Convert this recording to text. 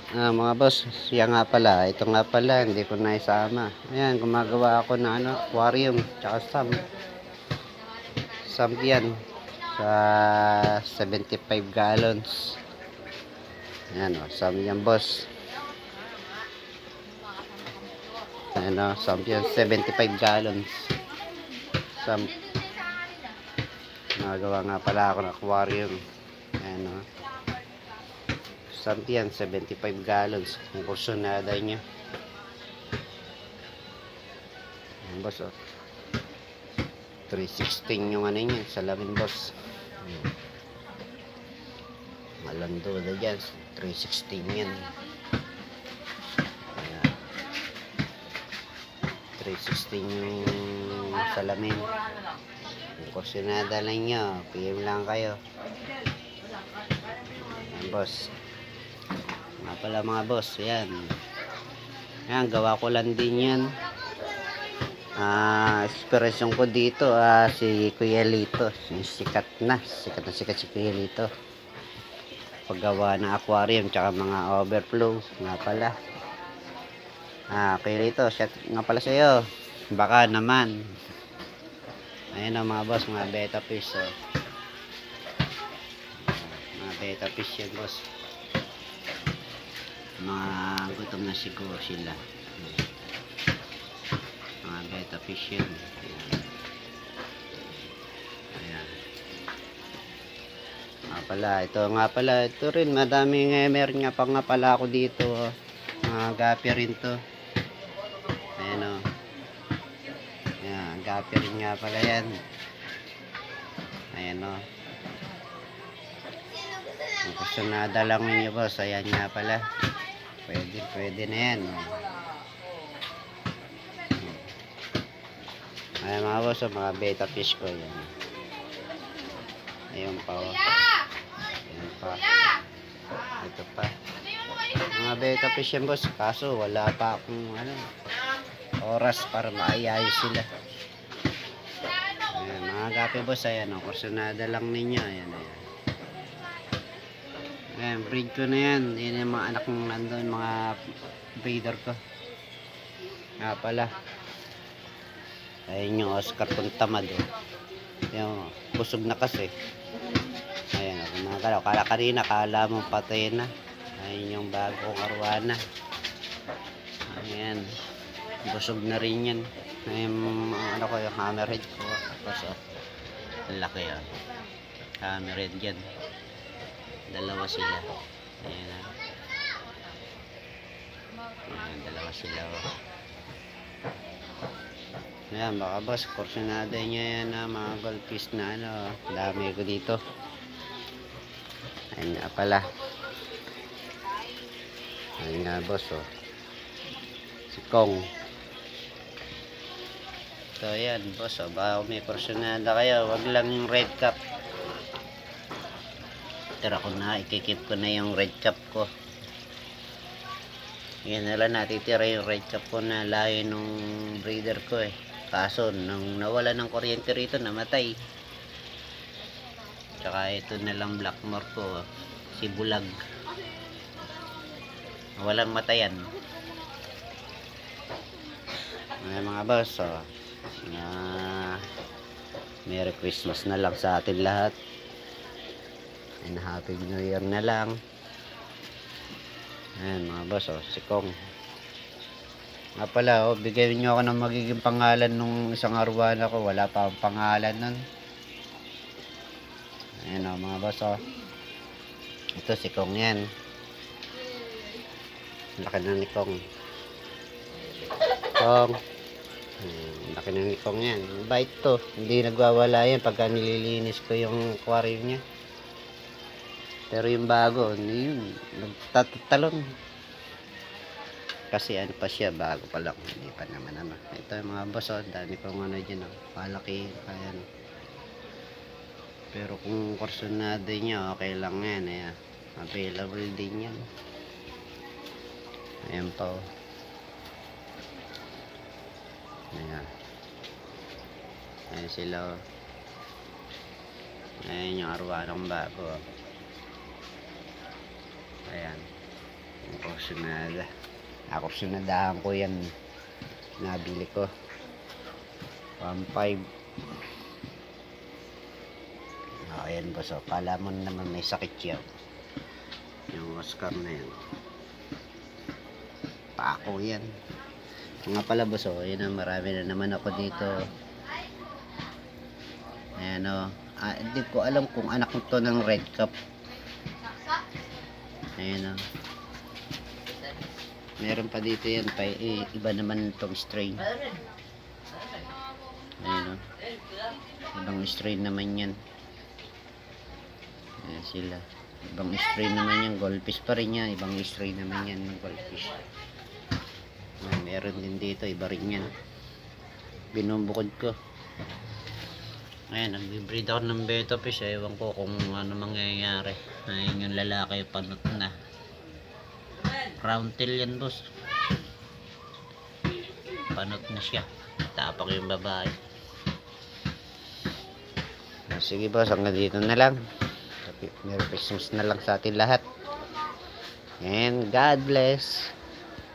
Mga boss, siya nga pala, ito nga pala, hindi ko na isama. Ayan, gumagawa ako ng aquarium, tsaka sump yan, sa 75 gallons. Ayan o, sump yan boss. Ayan o, sump yan, 75 gallons. Sump. Nagawa nga pala ako ng aquarium. Ayan o. Sump yan, 75 gallons. Ang kursunada nyo. Ayan boss o. 316 yung ano yun, salamin boss. Malando na dyan, 316 yan. Ayan. 316 yung salamin. Yung kursunada lang nyo, PM lang kayo. Ayan boss. Nga pala mga boss, ayan. Ayan, gawa ko lang din yan. Inspiration ko dito si Kuya Lito. Sikat na sikat si Kuya Lito. Paggawa ng aquarium tsaka mga overflow. Nga pala. Kuya Lito, shout nga pala sa iyo. Baka naman. Ayan o mga boss, mga beta fish. Mga beta fish yan boss. Mga gutom na siguro sila. Mga beta fish yan. Ayan. Ito rin madaming meron nga pa nga pala ako dito. Mga gapi rin to. Ayan o. Ayan, gapi rin nga pala yan. Ayan o. Kung gusto na dalangin nyo boss, ayan nga pala. Pwede na yan. Ayan mga boss, mga beta fish ko yan. Ayun pa o. Ayan pa. Ito pa. Mga beta fish yan boss, kaso wala pa akong oras para maayayos sila. Ayan, mga gapi boss, ayan o. Kursunada lang ninyo. Ayan. Ayan, breed ko na yan. Yan yung mga anak ng nandun, mga breeder ko. Nga pala. Ayan yung Oscar Puntamad. Yung busog na kasi. Ayan, mga kala kanina, kala mong patay na. Ayan yung bagong arwana. Ayan. Busog na rin yan. Ayan, yung hammerhead ko. Tapos, laki yan. Hammerhead yan. Dalawa sila. Ayan na. Ayan, dalawa sila. Ayan, baka boss, kursunada nyo yan mga goldfish na dami ko dito. Ayan nga pala. Ayan nga boss si Kong. So ayan boss baka may kursunada kayo, wag lang yung red cap. Tira ko na, ikikip ko na yung red cap ko. Yan na lang, natitira yung red cap ko na layo nung breeder ko kaso nung nawala ng kuryente rito, namatay. Tsaka ito na lang blackmore ko, si Bulag. Walang matayan. Mga boss Merry Christmas na lang sa atin lahat. And Happy New Year na lang. Ayan mga boss si Kong. Nga pala bigyan nyo ako ng magiging pangalan nung isang arwana ko. Wala pa ang pangalan nun. Ayan mga boss ito si Kong yan. Laki na ni Kong. Laki na ni Kong yan. Bait to. Hindi nagwawala yan pagka nililinis ko yung aquarium niya. Pero yung bago, yun, nagtatalon. Kasi pa siya, bago pa lang. Hindi pa naman Ito yung mga boss, dami pang dyan, palaki, ayan. Pero kung kursunada niya, okay lang yan, available din yan. Ayan pa ayan sila ayan yung arwanong bago. Ayan. Akursunada. Akursunadahan ko yan. Nabili ko. 1.5. Ayan boss. Kala mo naman may sakit yan. Yung Oscar na yan. Pako yan. Nga pala boss. Ayan na. Marami na naman ako dito. Ayan o. Hindi ko alam kung anak ko to ng red cup. Ayan o. Meron pa dito yan. Iba naman itong strain. Ayan o. Ibang strain naman yan. Ayan sila. Ibang strain naman yan. Goldfish pa rin yan. Ibang strain naman yan ng goldfish. Ayan, meron din dito. Iba rin yan. Binubukod ko. Ayan, nag-breed ako ng betta fish. Ewan ko kung ano mangyayari. Ayan yung lalaki, panot na. Round tail yan boss. Panot na siya. Tapak yung babae. Sige boss, hanggang dito na lang. Merry Christmas na lang sa atin lahat. And God bless.